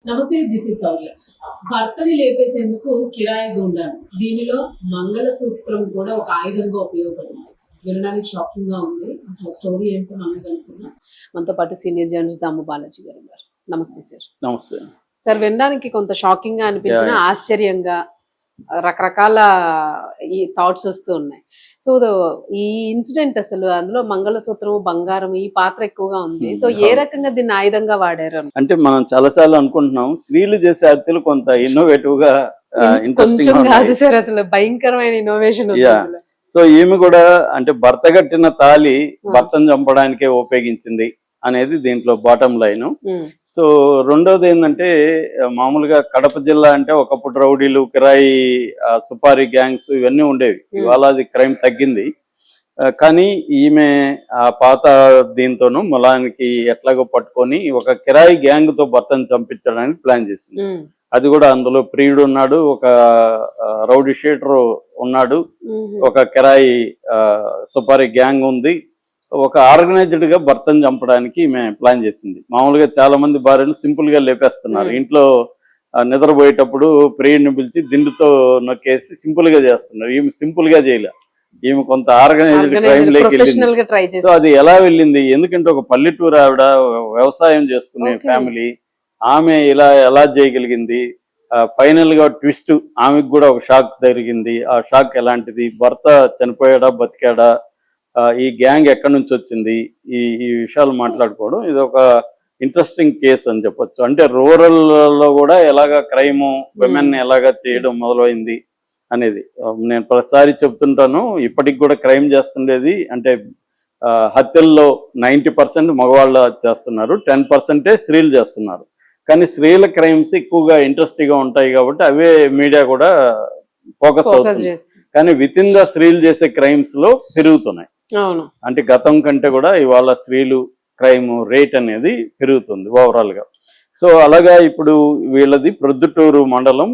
నమస్తే, this is Sourya. భర్తని లేపేసేందుకు కిరాయి గుండాలు, దీనిలో మంగళసూత్రం కూడా ఒక ఆయుధంగా ఉపయోగపడింది. వినడానికి షాకింగ్ గా ఉంది. అసలు స్టోరీ ఏంటో మనం కనుక్కుందాం. మనతో పాటు సీనియర్ జర్నలిస్ట్ దాము బాలాజీ గారు ఉన్నారు. నమస్తే సార్. నమస్తే సార్, వినడానికి కొంత షాకింగ్ గా అనిపించిన, ఆశ్చర్యంగా రకరకాల ఈ థాట్స్ వస్తూ ఉన్నాయి. సో ఈ ఇన్సిడెంట్ అసలు అందులో మంగళసూత్రం, బంగారం ఈ పాత్ర ఎక్కువగా ఉంది. సో ఏ రకంగా దీన్ని ఆయుధంగా వాడారు? అంటే మనం చాలాసార్లు అనుకుంటున్నాం స్త్రీలు చేసే హత్యలు కొంత ఇన్నోవేటివ్ గా కొంచెం కాదు సార్, అసలు భయంకరమైన ఇన్నోవేషన్. సో ఈమె కూడా అంటే భర్త కట్టిన తాళి భర్తను చంపడానికే ఉపయోగించింది అనేది దీంట్లో బాటం లైన్. సో రెండోది ఏంటంటే, మామూలుగా కడప జిల్లా అంటే ఒకప్పుడు రౌడీలు, కిరాయి, సుపారీ గ్యాంగ్స్ ఇవన్నీ ఉండేవి. ఇవాళ అది క్రైమ్ తగ్గింది. కానీ ఈమె ఆ పాత దీంతోనూ మొలానికి ఎట్లాగో పట్టుకొని ఒక కిరాయి గ్యాంగ్ తో భర్తను చంపించడానికి ప్లాన్ చేసింది. అది కూడా అందులో ప్రియుడు ఉన్నాడు, ఒక రౌడీ షీటర్ ఉన్నాడు, ఒక కిరాయి సుపారీ గ్యాంగ్ ఉంది. ఒక ఆర్గనైజ్డ్ గా భర్తను చంపడానికి ఈమె ప్లాన్ చేసింది. మామూలుగా చాలా మంది భార్యలు సింపుల్ గా లేపేస్తున్నారు. ఇంట్లో నిద్రపోయేటప్పుడు ప్రియుడిని పిలిచి దిండుతో నొక్కేసి సింపుల్ గా చేస్తున్నారు. ఈమె సింపుల్ గా చేయలే, ఈమె కొంత ఆర్గనైజ్డ్ క్రైమ్ లోకి వెళ్ళింది. సో అది ఎలా వెళ్ళింది, ఎందుకంటే ఒక పల్లెటూరు ఆవిడ, వ్యవసాయం చేసుకునే ఫ్యామిలీ, ఆమె ఇలా ఎలా చేయగలిగింది? ఫైనల్ గా ట్విస్ట్, ఆమెకు కూడా ఒక షాక్ జరిగింది. ఆ షాక్ ఎలాంటిది, భర్త చనిపోయాడా బతికాడా, ఈ గ్యాంగ్ ఎక్కడి నుంచి వచ్చింది, ఈ విషయాలు మాట్లాడుకోవడం ఇది ఒక ఇంట్రెస్టింగ్ కేసు అని చెప్పొచ్చు. అంటే రూరల్ లో కూడా ఎలాగా క్రైమ్, విమెన్ ఎలాగా చేయడం మొదలైంది అనేది నేను ప్రతిసారి చెప్తుంటాను. ఇప్పటికి కూడా క్రైమ్ చేస్తుండేది అంటే హత్యల్లో 90% మగవాళ్ళు చేస్తున్నారు, 10% స్త్రీలు చేస్తున్నారు. కానీ స్త్రీల క్రైమ్స్ ఎక్కువగా ఇంట్రెస్టింగ్ గా ఉంటాయి కాబట్టి అవే మీడియా కూడా ఫోకస్ అవుతుంది. కానీ విత్ ఇన్ ద స్త్రీలు చేసే క్రైమ్స్ లో పెరుగుతున్నాయి. అంటే గతం కంటే కూడా ఇవాళ స్త్రీలు క్రైమ్ రేట్ అనేది పెరుగుతుంది ఓవరాల్ గా. సో అలాగా ఇప్పుడు వీళ్ళది ప్రొద్దుటూరు మండలం,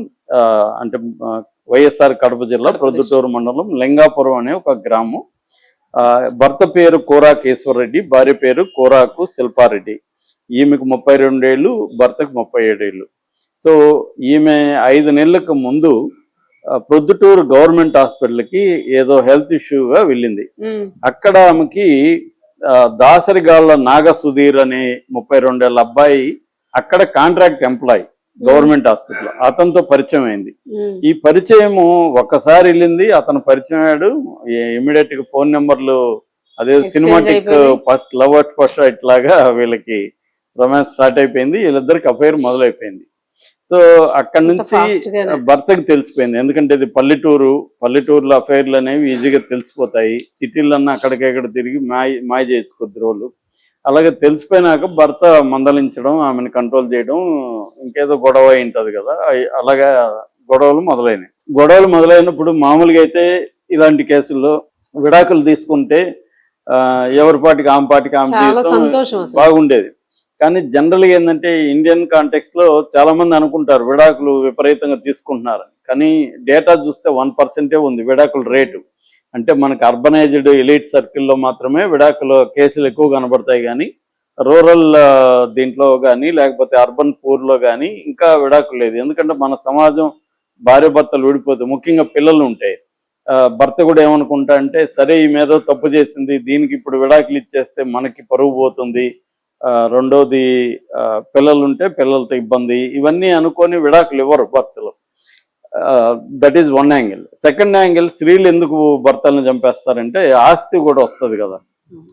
అంటే వైఎస్ఆర్ కడప జిల్లా ప్రొద్దుటూరు మండలం లింగాపురం అనే ఒక గ్రామం. భర్త పేరు కోరాకు ఈశ్వరరెడ్డి, భార్య పేరు కోరాకు శిల్పారెడ్డి. ఈమెకు 32 ఏళ్ళు, భర్తకు 37 ఏళ్ళు. సో ఈమె 5 నెలలకు ముందు ప్రొద్దుటూరు గవర్నమెంట్ హాస్పిటల్కి ఏదో హెల్త్ ఇష్యూగా వెళ్ళింది. అక్కడ ఆమెకి దాసరిగాళ్ళ నాగ సుధీర్ అనే 32 ఏళ్ళ అబ్బాయి అక్కడ కాంట్రాక్ట్ ఎంప్లాయీ గవర్నమెంట్ హాస్పిటల్, అతనితో పరిచయం అయింది. ఈ పరిచయము ఒక్కసారి వెళ్ళింది, అతను పరిచయం అయ్యాడు. ఇమీడియట్ గా ఫోన్ నెంబర్లు, అదే cinematic first love at first sight లాగా వీళ్ళకి రొమాన్స్ స్టార్ట్ అయిపోయింది. వీళ్ళిద్దరికి అఫైర్ మొదలైపోయింది. సో అక్కడి నుంచి భర్తకి తెలిసిపోయింది, ఎందుకంటే ఇది పల్లెటూరులో అఫైర్లు అనేవి ఈజీగా తెలిసిపోతాయి. సిటీలన్నా అక్కడికెక్కడ తిరిగి మాయ చేయొచ్చు కొద్ది రోజులు. అలాగే తెలిసిపోయినాక భర్త మందలించడం, ఆమెను కంట్రోల్ చేయడం, ఇంకేదో గొడవ ఉంటుంది కదా, అలాగా గొడవలు మొదలైనప్పుడు మామూలుగా అయితే ఇలాంటి కేసుల్లో విడాకులు తీసుకుంటే ఎవరి పాటికి ఆమె జీవితం బాగుండేది. కానీ జనరల్గా ఏంటంటే ఇండియన్ కాంటెక్స్ట్ లో చాలా మంది అనుకుంటారు విడాకులు విపరీతంగా తీసుకుంటున్నారు. కానీ డేటా చూస్తే 1% ఉంది విడాకుల రేటు. అంటే మనకు అర్బనైజ్డ్ ఎలీట్ సర్కిల్లో మాత్రమే విడాకుల కేసులు ఎక్కువ కనబడతాయి. కానీ రూరల్ దీంట్లో కానీ లేకపోతే అర్బన్ పూర్లో కానీ ఇంకా విడాకులు లేదు. ఎందుకంటే మన సమాజం భార్య భర్తలు విడిపోతే, ముఖ్యంగా పిల్లలు ఉంటాయి, భర్త కూడా ఏమనుకుంటా అంటే సరే ఈ మీద తప్పు చేసింది, దీనికి ఇప్పుడు విడాకులు ఇచ్చేస్తే మనకి పరువు పోతుంది, రెండోది పిల్లలుంటే పిల్లలతో ఇబ్బంది, ఇవన్నీ అనుకొని విడాకులు ఇవ్వరు భర్తలు. That is one angle. Second angle, స్త్రీలు ఎందుకు భర్తలను చంపేస్తారంటే ఆస్తి కూడా వస్తుంది కదా.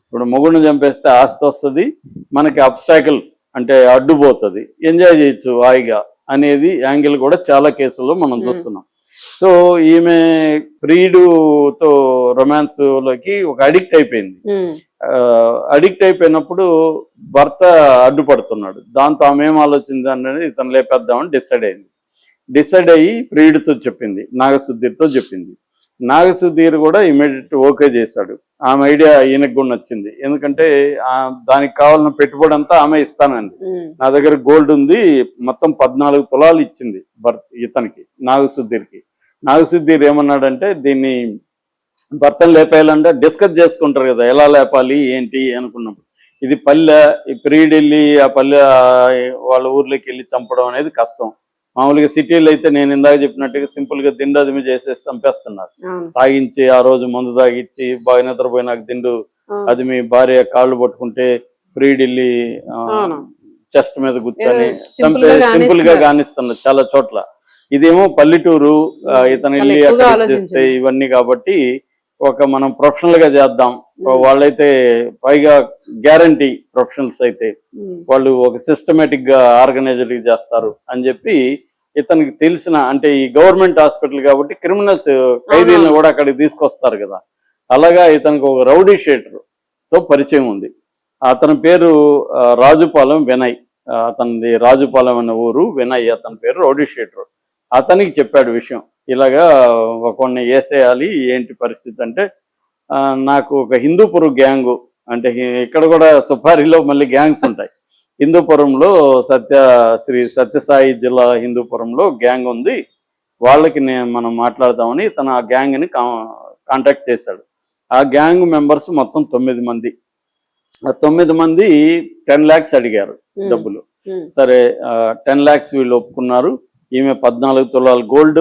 ఇప్పుడు మొగుడిని చంపేస్తే ఆస్తి వస్తుంది, మనకి అబ్స్టాకిల్ అంటే అడ్డుపోతుంది, ఎంజాయ్ చేయొచ్చు హాయిగా అనేది యాంగిల్ కూడా చాలా కేసుల్లో మనం చూస్తున్నాం. సో ఈమె ప్రియుడుతో రొమాన్స్ లోకి ఒక అడిక్ట్ అయిపోయింది. అడిక్ట్ అయిపోయినప్పుడు భర్త అడ్డుపడుతున్నాడు. దాంతో ఆమె ఏం ఆలోచింది అనేది ఇతను లేపేద్దామని డిసైడ్ అయ్యి ప్రియుడితో చెప్పింది, నాగసుధీర్తో చెప్పింది. నాగసుధీర్ కూడా ఇమీడియట్ ఓకే చేశాడు. ఆమె ఐడియా ఈయనకు కూడా నచ్చింది. ఎందుకంటే దానికి కావాలన్న పెట్టుబడి అంతా ఆమె ఇస్తానంది. నా దగ్గర గోల్డ్ ఉంది, మొత్తం 14 తులాలు ఇచ్చింది ఇతనికి, నాగసుధీర్కి. నాగసుధీర్ ఏమన్నాడంటే, దీన్ని భర్తను లేపేయాలంటే డిస్కస్ చేసుకుంటారు కదా, ఎలా లేపాలి ఏంటి అనుకున్నప్పుడు ఇది పల్లె, ఈ ప్రీడ్ వెళ్ళి ఆ పల్లె వాళ్ళ ఊర్లోకి వెళ్ళి చంపడం అనేది కష్టం. మామూలుగా సిటీలో అయితే నేను ఇందాక చెప్పినట్టుగా సింపుల్ గా దిండు అదిమి చేసేసి చంపేస్తున్నారు. తాగించి ఆ రోజు మందు తాగించి బాగా నిద్రపోయినాక దిండు అదిమి భార్య కాళ్ళు పట్టుకుంటే ప్రీడ్ వెళ్ళి చెస్ట్ మీద కూర్చొని చంపే సింపుల్ గా కానిస్తున్నారు చాలా చోట్ల. ఇదేమో పల్లెటూరు, ఇతను వెళ్ళి అక్కడ చేస్తే ఇవన్నీ కాబట్టి ఒక మనం ప్రొఫెషనల్ గా చేద్దాం. వాళ్ళైతే పైగా గ్యారంటీ ప్రొఫెషనల్స్ అయితే వాళ్ళు ఒక సిస్టమేటిక్ గా ఆర్గనైజర్ చేస్తారు అని చెప్పి ఇతనికి తెలిసిన, అంటే ఈ గవర్నమెంట్ హాస్పిటల్ కాబట్టి క్రిమినల్స్ ఖైదీలను కూడా అక్కడికి తీసుకొస్తారు కదా, అలాగా ఇతనికి ఒక రౌడీ షీటర్ తో పరిచయం ఉంది. అతని పేరు రాజుపాలెం వినయ్. అతనిది రాజుపాలెం అనే ఊరు, వినయ్ అతని పేరు, రౌడీ షీటర్. అతనికి చెప్పాడు విషయం, ఇలాగా ఒకడిని వేసేయాలి, ఏంటి పరిస్థితి అంటే, నాకు ఒక హిందూపురం గ్యాంగు, అంటే ఇక్కడ కూడా సుపారిలో మళ్ళీ గ్యాంగ్స్ ఉంటాయి. హిందూపురంలో శ్రీ సత్యసాయి జిల్లా హిందూపురంలో గ్యాంగ్ ఉంది, వాళ్ళకి మనం మాట్లాడదామని తన ఆ గ్యాంగ్ని కాంటాక్ట్ చేశాడు. ఆ గ్యాంగ్ మెంబర్స్ మొత్తం 9 మంది. ఆ 9 మంది 10 lakhs అడిగారు డబ్బులు. సరే 10 lakhs వీళ్ళు ఒప్పుకున్నారు. ఈమె 14 తులాల గోల్డ్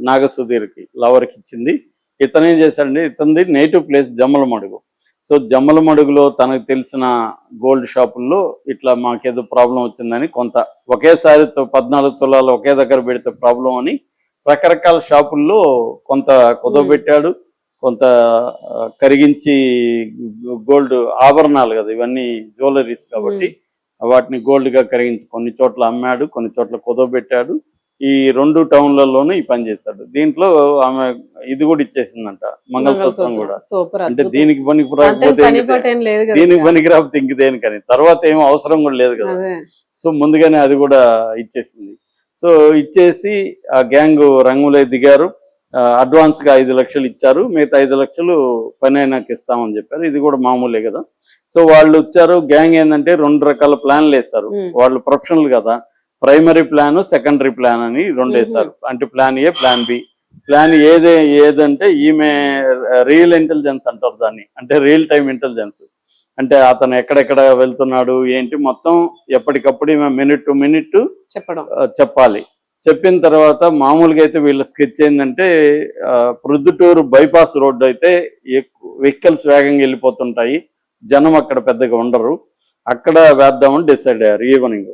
నాగసుధీర్కి లవర్కి ఇచ్చింది. ఇతను ఏం చేశాడంటే, ఇతనిది నేటివ్ ప్లేస్ జమ్మలమడుగు. సో జమ్మలమడుగులో తనకు తెలిసిన గోల్డ్ షాపుల్లో ఇట్లా మాకేదో ప్రాబ్లం వచ్చిందని కొంత ఒకేసారి 14 తులాలు ఒకే దగ్గర పెడితే ప్రాబ్లం అని రకరకాల షాపుల్లో కొంత కుదవబెట్టాడు, కొంత కరిగించి గోల్డ్ ఆభరణాలు కదా ఇవన్నీ, జ్యువెలరీస్ కాబట్టి వాటిని గోల్డ్గా కరిగించి కొన్ని చోట్ల అమ్మాడు, కొన్ని చోట్ల కుదవబెట్టాడు. ఈ 2 టౌన్లలోనూ ఈ పని చేశాడు. దీంట్లో ఆమె ఇది కూడా ఇచ్చేసిందంట, మంగళసూత్రం కూడా. అంటే దీనికి పనికి రాకపోతే దీనికి పనికి రాకపోతే ఇంక దేనికని, తర్వాత ఏమో అవసరం కూడా లేదు కదా, సో ముందుగానే అది కూడా ఇచ్చేసింది. సో ఇచ్చేసి ఆ గ్యాంగ్ రంగులో దిగారు. అడ్వాన్స్ గా 5 లక్షలు ఇచ్చారు, మిగతా 5 లక్షలు పని అయినాక ఇస్తామని చెప్పారు. ఇది కూడా మామూలే కదా. సో వాళ్ళు వచ్చారు. గ్యాంగ్ ఏంటంటే 2 రకాల ప్లాన్లు వేశారు. వాళ్ళు ప్రొఫెషనల్ కదా, ప్రైమరీ ప్లాన్, సెకండరీ ప్లాన్ అని 2 వేశారు. అంటే plan A, plan B. Plan ఏదంటే ఈమె రియల్ ఇంటెలిజెన్స్ అంటారు దాన్ని, అంటే రియల్ టైమ్ ఇంటెలిజెన్స్. అంటే అతను ఎక్కడెక్కడ వెళ్తున్నాడు ఏంటి మొత్తం ఎప్పటికప్పుడు ఈమె మినిట్ టు మినిట్ చెప్పాలి. చెప్పిన తర్వాత మామూలుగా అయితే వీళ్ళ స్కెచ్ ఏంటంటే, ప్రొద్దుటూరు బైపాస్ రోడ్డు అయితే వెహికల్స్ వేగంగా వెళ్ళిపోతుంటాయి, జనం అక్కడ పెద్దగా ఉండరు, అక్కడ వేద్దామని డిసైడ్ అయ్యారు ఈవినింగ్.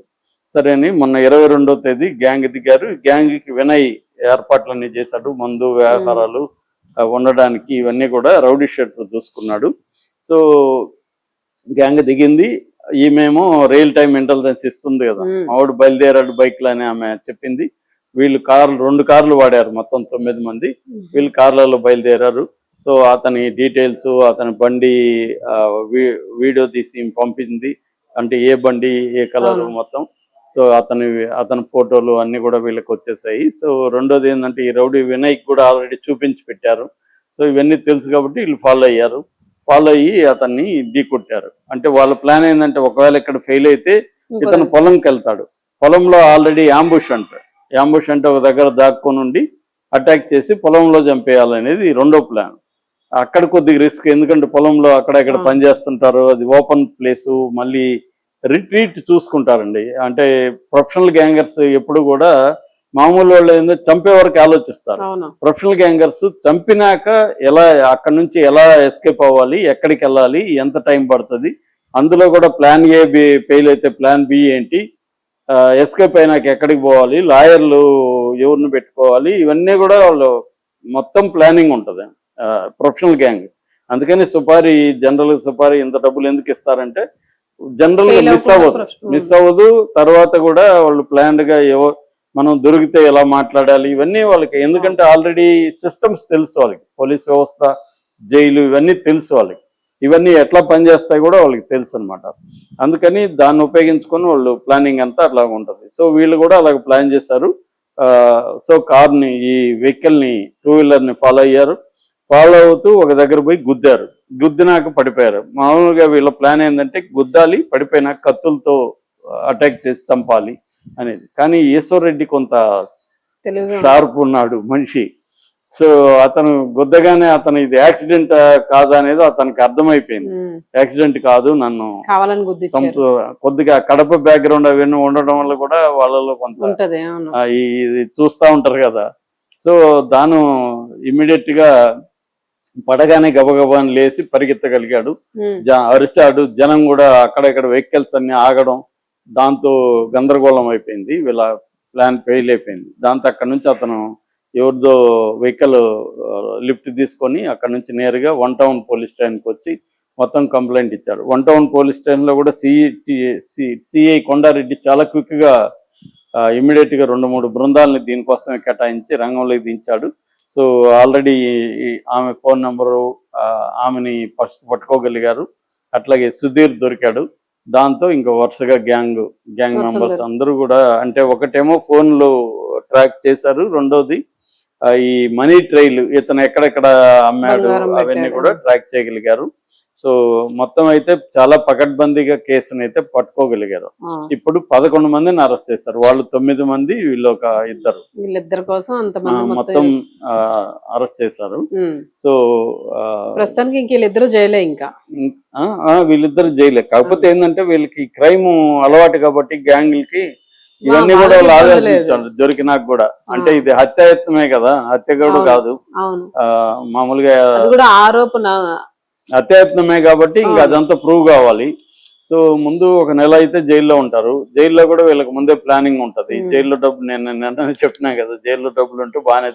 సరే అని మొన్న 22వ తేదీ గ్యాంగ్ దిగారు. గ్యాంగ్కి వినయ్ ఏర్పాట్లన్నీ చేశాడు, మందు వ్యాపారాలు ఉండడానికి ఇవన్నీ కూడా రౌడీ షీటర్ చూసుకున్నాడు. సో గ్యాంగ్ దిగింది. ఈమెమో రియల్ టైమ్ ఇంటెలిజెన్స్ ఇస్తుంది కదా, ఆవిడ బయలుదేరాడు బైక్లు అని ఆమె చెప్పింది. వీళ్ళు 2 కార్లు వాడారు, మొత్తం 9 మంది. వీళ్ళు కార్లలో బయలుదేరారు. సో అతని డీటెయిల్స్, అతని బండి వీడియో తీసి పంపింది, అంటే ఏ బండి ఏ కలర్ మొత్తం. సో అతని ఫోటోలు అన్ని కూడా వీళ్ళకి వచ్చేసాయి. సో రెండోది ఏంటంటే, ఈ రౌడీ వినయ్కి కూడా ఆల్రెడీ చూపించి పెట్టారు. సో ఇవన్నీ తెలుసు కాబట్టి వీళ్ళు ఫాలో అయ్యారు. ఫాలో అయ్యి అతన్ని ఢీ కొట్టారు. అంటే వాళ్ళ ప్లాన్ ఏంటంటే, ఒకవేళ ఇక్కడ ఫెయిల్ అయితే ఇతను పొలంకి వెళ్తాడు. పొలంలో ఆల్రెడీ యాంబుష్ అంటే ఒక దగ్గర దాక్కొని ఉండి అటాక్ చేసి పొలంలో చంపేయాలనేది 2వ ప్లాన్. అక్కడ కొద్దిగా రిస్క్, ఎందుకంటే పొలంలో అక్కడ ఇక్కడ పని చేస్తుంటారు, అది ఓపెన్ ప్లేసు, మళ్ళీ రిట్రీట్ చూసుకుంటారండి. అంటే ప్రొఫెషనల్ గ్యాంగర్స్ ఎప్పుడు కూడా మామూలు వాళ్ళు ఏందో చంపే వరకు ఆలోచిస్తారు. ప్రొఫెషనల్ గ్యాంగర్స్ చంపినాక ఎలా అక్కడ నుంచి ఎలా ఎస్కేప్ అవ్వాలి, ఎక్కడికి వెళ్ళాలి, ఎంత టైం పడుతుంది, అందులో కూడా ప్లాన్ ఏ ఫెయిల్ అయితే ప్లాన్ బి ఏంటి, ఎస్కేప్ అయినాక ఎక్కడికి పోవాలి, లాయర్లు ఎవరిని పెట్టుకోవాలి, ఇవన్నీ కూడా వాళ్ళు మొత్తం ప్లానింగ్ ఉంటుంది ప్రొఫెషనల్ గ్యాంగ్స్. అందుకని జనరల్ సుపారీ ఇంత డబ్బులు ఎందుకు ఇస్తారంటే, జనరల్ గా మిస్ అవ్వదు. తర్వాత కూడా వాళ్ళు ప్లాన్డ్ గా మనం దొరికితే ఎలా మాట్లాడాలి ఇవన్నీ వాళ్ళకి, ఎందుకంటే ఆల్రెడీ సిస్టమ్స్ తెలుసు వాళ్ళకి, పోలీస్ వ్యవస్థ, జైలు ఇవన్నీ తెలుసు వాళ్ళకి, ఇవన్నీ ఎట్లా పనిచేస్తాయి కూడా వాళ్ళకి తెలుసు అనమాట. అందుకని దాన్ని ఉపయోగించుకొని వాళ్ళు ప్లానింగ్ అంతా అట్లా ఉంటుంది. సో వీళ్ళు కూడా అలాగ ప్లాన్ చేశారు. సో కార్ని, ఈ వెహికల్ని, 2 వీలర్ని ఫాలో అయ్యారు. ఫాలో అవుతూ ఒక దగ్గర పోయి గుద్దారు. గుద్దినాక పడిపోయారు. మామూలుగా వీళ్ళ ప్లాన్ ఏంటంటే, గుద్దాలి, పడిపోయినాక కత్తులతో అటాక్ చేసి చంపాలి అనేది. కానీ ఈశ్వర్ రెడ్డి కొంత షార్ప్ ఉన్నాడు మనిషి. సో అతను గుద్దగానే అతను ఇది యాక్సిడెంట్ కాదు అనేది అతనికి అర్థమైపోయింది. యాక్సిడెంట్ కాదు, నన్ను కావాలని గుద్దించారు. కొద్దిగా కడప బ్యాక్గ్రౌండ్ అవన్నీ ఉండడం వల్ల కూడా వాళ్ళలో కొంత ఉంటది. అవును. ఇది చూస్తా ఉంటారు కదా. సో దాను ఇమ్మీడియట్ గా పడగానే గబగబాని లేచి పరిగెత్తగలిగాడు, అరిశాడు. జనం కూడా అక్కడక్కడ వెహికల్స్ అన్ని ఆగడం, దాంతో గందరగోళం అయిపోయింది, వీళ్ళ ప్లాన్ ఫెయిల్ అయిపోయింది. దాంతో అక్కడ నుంచి అతను ఎవరిదో వెహికల్ లిఫ్ట్ తీసుకొని అక్కడ నుంచి నేరుగా 1 టౌన్ పోలీస్ స్టేషన్కి వచ్చి మొత్తం కంప్లైంట్ ఇచ్చాడు. 1 టౌన్ పోలీస్ స్టేషన్లో కూడా సిఐ కొండారెడ్డి చాలా క్విక్గా ఇమ్మీడియట్ గా 2-3 బృందాలని దీనికోసమే కేటాయించి రంగంలోకి దించాడు. సో ఆల్రెడీ ఆమె ఫోన్ నెంబరు, ఆమెని ఫస్ట్ పట్టుకోగలిగారు. అట్లాగే సుధీర్ దొరికాడు. దాంతో ఇంకా వరుసగా గ్యాంగ్ మెంబర్స్ అందరూ కూడా, అంటే ఒకటేమో ఫోన్లు ట్రాక్ చేశారు, రెండోది ఈ మనీ ట్రైల్ ఇతను ఎక్కడెక్కడ అమ్మాడు అవన్నీ కూడా ట్రాక్ చేయగలిగారు. సో మొత్తం అయితే చాలా పకడ్బందీగా కేసును అయితే పట్టుకోగలిగారు. ఇప్పుడు 11 మందిని అరెస్ట్ చేశారు. వాళ్ళు 9 మంది, వీళ్ళు ఒక వీళ్ళిద్దరి కోసం మొత్తం అరెస్ట్ చేశారు. సో ప్రస్తుతానికి ఇంక వీళ్ళిద్దరు జైలే. ఇంకా వీళ్ళిద్దరు జైలే. కాకపోతే ఏంటంటే వీళ్ళకి క్రైమ్ అలవాటు కాబట్టి గ్యాంగులకి ఇవన్నీ కూడా ఆలోచించాడు దొరికినాక కూడా. అంటే ఇది హత్యాయత్నమే కదా, హత్య కూడా కాదు, మామూలుగా ఆరోపణ హత్యాయత్నమే కాబట్టి ఇంకా అదంతా ప్రూవ్ కావాలి. సో ముందు 1 నెల అయితే జైల్లో ఉంటారు. జైల్లో కూడా వీళ్ళకి ముందే ప్లానింగ్ ఉంటది. జైల్లో డబ్బు నేను చెప్పినా కదా, జైల్లో డబ్బులు ఉంటే బాగానే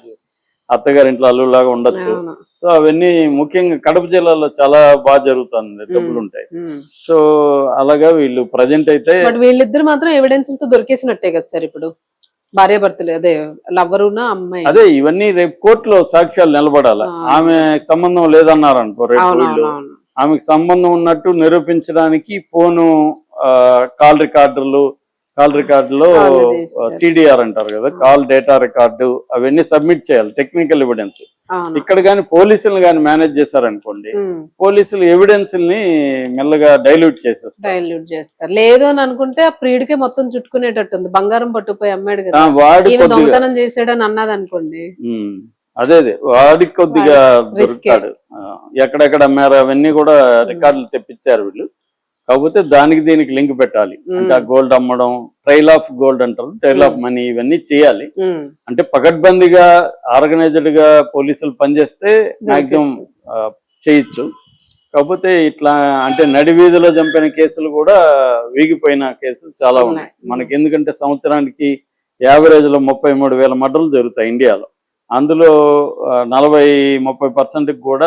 అత్తగారింట్లో అల్లులాగా ఉండొచ్చు. సో అవన్నీ ముఖ్యంగా కడప జిల్లాలో చాలా బాగా జరుగుతుంది, డబ్బులు ఉంటాయి. సో అలాగా వీళ్ళు ప్రజెంట్ అయితే వీళ్ళిద్దరు మాత్రం ఎవిడెన్స్ దొరికేసినట్టే కదా సార్. ఇప్పుడు భార్యాభర్తలు, అదే లవ్వరునా అమ్మాయి, అదే ఇవన్నీ రేపు కోర్టులో సాక్ష్యాలు నిలబడాలి. ఆమెకు సంబంధం లేదన్నారనుకో, రేపు వీళ్ళు ఆమెకు సంబంధం ఉన్నట్టు నిరూపించడానికి ఫోను, కాల్ రికార్డులో సిడిఆర్ అంటారు కదా, కాల్ డేటా రికార్డు, అవన్నీ సబ్మిట్ చేయాలి, టెక్నికల్ ఎవిడెన్స్. ఇక్కడ కానీ పోలీసులు కానీ మేనేజ్ చేశారనుకోండి, పోలీసులు ఎవిడెన్స్ ని మెల్లగా డైల్యూట్ చేస్తారు. లేదు అని అనుకుంటే ఆ ప్రియుడికే మొత్తం చుట్టుకునేటట్టుంది. బంగారం పట్టుకుపోయి అమ్మాడు కదా, వాడి దొంగతనం చేసాడని అన్నది అనుకోండి, అదే వాడికి కొద్దిగా దొరుకుతాడు. ఎక్కడెక్కడ అమ్మారు అవన్నీ కూడా రికార్డులు తెప్పించారు వీళ్ళు. కాకపోతే దానికి దీనికి లింక్ పెట్టాలి. అంటే ఆ గోల్డ్ అమ్మడం, ట్రైల్ ఆఫ్ గోల్డ్ అంటారు, ట్రైల్ ఆఫ్ మనీ, ఇవన్నీ చేయాలి. అంటే పకడ్బందీగా ఆర్గనైజ్డ్ గా పోలీసులు పనిచేస్తే మాక్సిమం చేయొచ్చు. కాకపోతే ఇట్లా అంటే నడి వీధిలో చంపిన కేసులు కూడా వీగిపోయిన కేసులు చాలా ఉన్నాయి మనకి. ఎందుకంటే సంవత్సరానికి యావరేజ్ లో 33,000 మర్డర్లు జరుగుతాయి ఇండియాలో. అందులో 40-30% కూడా